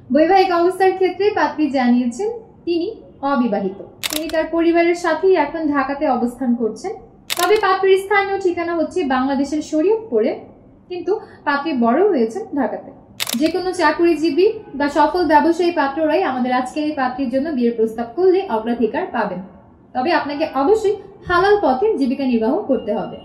বৈবাহিক অবস্থার ক্ষেত্রে পাত্রী জানিয়েছেন তিনি অবিবাহিত। তিনি তার পরিবারের সাথেই এখন ঢাকাতে অবস্থান করছেন। তবে পাত্রীর স্থানীয় ঠিকানা হচ্ছে বাংলাদেশের শরীয়তপুরে, কিন্তু পাত্রী বড় হয়েছেন ঢাকাতে। যে কোনো চাকুরিজীবী বা সফল ব্যবসায়ী পাত্ররাই আমাদের আজকের এই পাত্রীর জন্য বিয়ের প্রস্তাব করলে অগ্রাধিকার পাবেন। তবে আপনাকে অবশ্যই হালাল পথে জীবিকা নির্বাহ করতে হবে।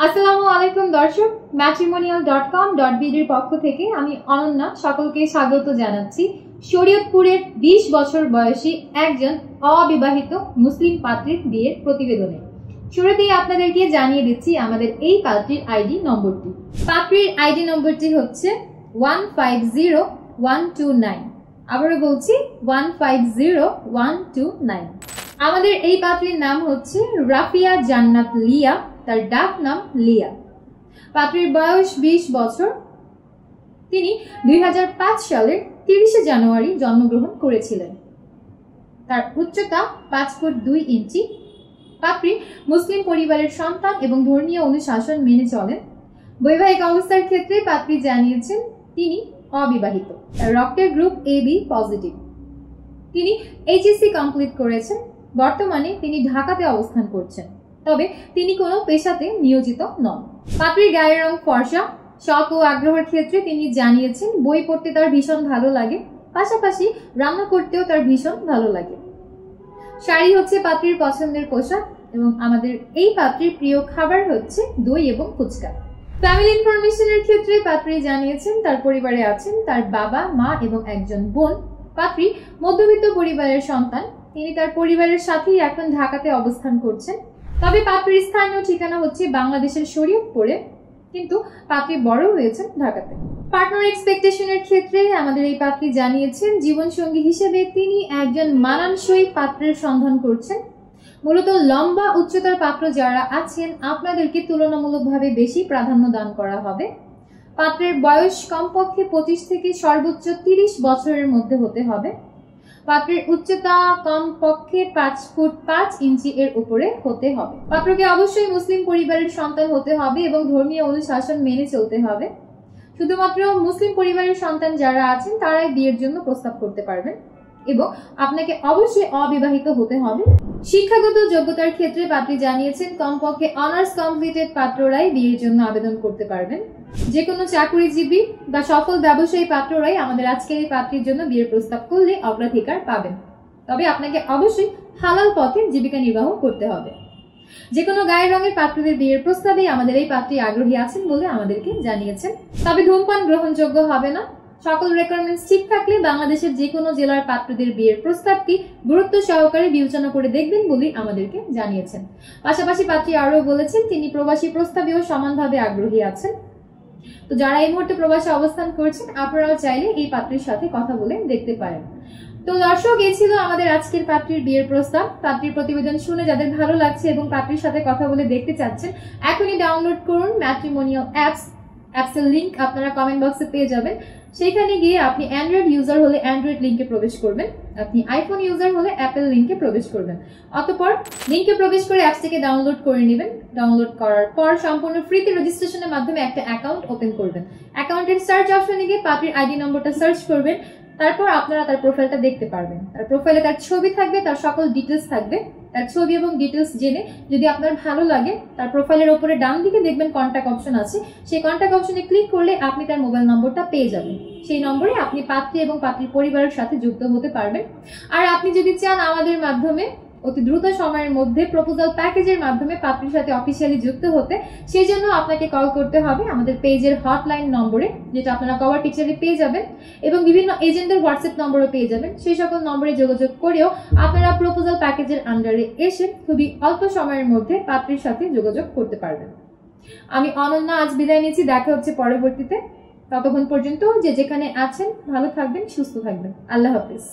আসসালামু আলাইকুম দর্শক, matrimonial.com.bd এর পক্ষ থেকে আমি অনন্যা সকলকে স্বাগত জানাচ্ছি শরীয়তপুরের 20 বছর বয়সী একজন অবিবাহিত মুসলিম পাত্রীর বিয়ের প্রতিবেদনে। শুরুতেই আপনাদেরকে জানিয়ে দিচ্ছি আমাদের এই পাত্রীর আইডি নম্বরটি। পাত্রীর আইডি নম্বরটি হচ্ছে 150129। আবারও বলছি 150129। আমাদের এই পাত্রীর নাম হচ্ছে রাফিয়া জান্নাত লিয়া, তার ডাক নাম লিয়া। পাত্রীর বয়স 20 বছর। তিনি 2005 সালের 30 জানুয়ারি জন্মগ্রহণ করেছিলেন। তার উচ্চতা 5 ফুট 2 ইঞ্চি। পাত্রী মুসলিম পরিবারের সন্তান এবং ধর্মীয় অনুশাসন মেনে চলেন। বৈবাহিক অবস্থার ক্ষেত্রে পাত্রী জানিয়েছেন তিনি অবিবাহিত। তার রক্তের গ্রুপ AB পজিটিভ। তিনি HSC কমপ্লিট করেছেন। বর্তমানে তিনি ঢাকাতে অবস্থান করছেন, তবে তিনি কোনো পেশাতে নিয়োজিত নন। পাত্রীর গায়ের রং ফর্সা। শখ ও আগ্রহের ক্ষেত্রে তিনি জানিয়েছেন বই পড়তে তার ভীষণ ভালো লাগে, পাশাপাশি রান্না করতেও তার ভীষণ ভালো লাগে। শাড়ি হচ্ছে পাত্রীর পছন্দের পোশাক এবং আমাদের এই পাত্রীর প্রিয় খাবার হচ্ছে দই এবং ফুচকা। ফ্যামিলি ইনফরমেশনের ক্ষেত্রে পাত্রী জানিয়েছেন তার পরিবারে আছেন তার বাবা, মা এবং একজন বোন। পাত্রী মধ্যবিত্ত পরিবারের সন্তান। তিনি তার পরিবারের সাথেই এখন ঢাকাতে অবস্থান করছেন। তবে পাত্রীর স্থানীয় ঠিকানা হচ্ছে বাংলাদেশের শরীয়তপুরে, কিন্তু পাত্রী বড় হয়েছেন ঢাকাতে। পার্টনার এক্সপেকটেশনের ক্ষেত্রে আমাদের এই পাত্রী জানিয়েছেন জীবনসঙ্গী হিসেবে তিনি একজন মানানসই পাত্রের সন্ধান করছেন। মূলত লম্বা উচ্চতার পাত্র যারা আছেন আপনাদেরকে তুলনামূলকভাবে বেশি প্রাধান্য দান করা হবে। পাত্রের বয়স কমপক্ষে 25 থেকে সর্বোচ্চ 30 বছরের মধ্যে হতে হবে। পাত্রের উচ্চতা কমপক্ষে 5 ফুট 5 ইঞ্চি এর উপরে হতে হবে। পাত্রকে অবশ্যই মুসলিম পরিবারের সন্তান হতে হবে এবং ধর্মীয় অনুশাসন মেনে চলতে হবে। শুধুমাত্র মুসলিম পরিবারের সন্তান যারা আছেন তারাই বিয়ের জন্য প্রস্তাব করতে পারবেন এবং আপনাকে অবশ্যই অবিবাহিত হতে হবে। শিক্ষাগত যোগ্যতার ক্ষেত্রে পাত্রী জানিয়েছেন কমপক্ষে অনার্স কমপ্লিটেড পাত্ররাই বিয়ের জন্য আবেদন করতে পারবেন। যে কোনো চাকুরিজীবী বা সফল ব্যবসায়ী পাত্ররাই আমাদের আজকের এই পাত্রীর জন্য বিয়ের প্রস্তাব করলে অগ্রাধিকার পাবেন। তবে আপনাকে অবশ্যই হালাল পথে জীবিকা নির্বাহ করতে হবে। যে কোনো গায়ের রঙের পাত্রদের বিয়ের প্রস্তাবে আমাদের এই পাত্রী আগ্রহী আছেন বলে আমাদেরকে জানিয়েছেন। তবে ধূমপান গ্রহণযোগ্য হবে না। সকল রেকোয়ারমেন্টস ঠিক থাকলে বাংলাদেশের যে কোনো জেলার পাত্রদের বিয়ের প্রস্তাবটি গুরুত্ব সহকারে বিবেচনা করে দেখবেন বলে আমাদেরকে জানিয়েছেন। পাশাপাশি পাত্রী আরও বলেছেন তিনি প্রবাসী প্রস্তাবেও সমানভাবে আগ্রহী আছেন। তো যারা এই মুহূর্তে প্রবাসে অবস্থান করছেন আপনারাও চাইলে এই পাত্রীর সাথে কথা বলে দেখতে পারেন। তো দর্শক, এই ছিল আমাদের আজকের পাত্রীর বিয়ের প্রস্তাব। পাত্রীর প্রতিবেদন শুনে যাদের ভালো লাগছে এবং পাত্রীর সাথে কথা বলে দেখতে চাচ্ছেন এখনই ডাউনলোড করুন ম্যাট্রিমোনিয়াল অ্যাপসের লিংক আপনারা কমেন্ট বক্সে পেয়ে যাবেন। সেখানে গিয়ে আপনি অ্যান্ড্রয়েড ইউজার হলে অ্যান্ড্রয়েড লিঙ্কে প্রবেশ করবেন, আপনি আইফোন ইউজার হলে অ্যাপেল লিঙ্কে প্রবেশ করবেন। অতঃপর লিঙ্কে প্রবেশ করে অ্যাপসটিকে ডাউনলোড করে নেবেন। ডাউনলোড করার পর সম্পূর্ণ ফ্রিতে রেজিস্ট্রেশনের মাধ্যমে একটা অ্যাকাউন্ট ওপেন করবেন। অ্যাকাউন্টের সার্চ অপশনে গিয়ে পাত্রীর আইডি নম্বরটা সার্চ করবেন। তারপর আপনারা তার প্রোফাইলটা দেখতে পারবেন। তার প্রোফাইলে তার ছবি থাকবে, তার সকল ডিটেলস থাকবে। তার ছবি এবং ডিটেলস জেনে যদি আপনার ভালো লাগে তার প্রোফাইলের উপরে ডান দিকে দেখবেন কন্ট্যাক্ট অপশন আছে। সেই কন্ট্যাক্ট অপশনে ক্লিক করলে আপনি তার মোবাইল নম্বরটা পেয়ে যাবেন। সেই নম্বরে আপনি পাত্রী এবং পাত্রীর পরিবারের সাথে যুক্ত হতে পারবেন। আর আপনি যদি চান আমাদের মাধ্যমে অতি দ্রুত সময়ের মধ্যে প্রপোজাল প্যাকেজের মাধ্যমে পাত্রীর সাথে অফিসিয়ালি যুক্ত হতে, সেই জন্য আপনাকে কল করতে হবে আমাদের পেজের হটলাইন নম্বরে, যেটা আপনারা কভার পিকচারে পেয়ে যাবেন, এবং বিভিন্ন এজেন্টের হোয়াটসঅ্যাপ নম্বরও পেয়ে যাবেন। সেই সকল নম্বরে যোগাযোগ করেও আপনারা প্রপোজাল প্যাকেজের আন্ডারে এসে খুবই অল্প সময়ের মধ্যে পাত্রীর সাথে যোগাযোগ করতে পারবেন। আমি অনন্যা আজ বিদায় নিচ্ছি, দেখা হচ্ছে পরবর্তীতে। ততক্ষণ পর্যন্ত যে যেখানে আছেন ভালো থাকবেন, সুস্থ থাকবেন। আল্লাহ হাফিজ।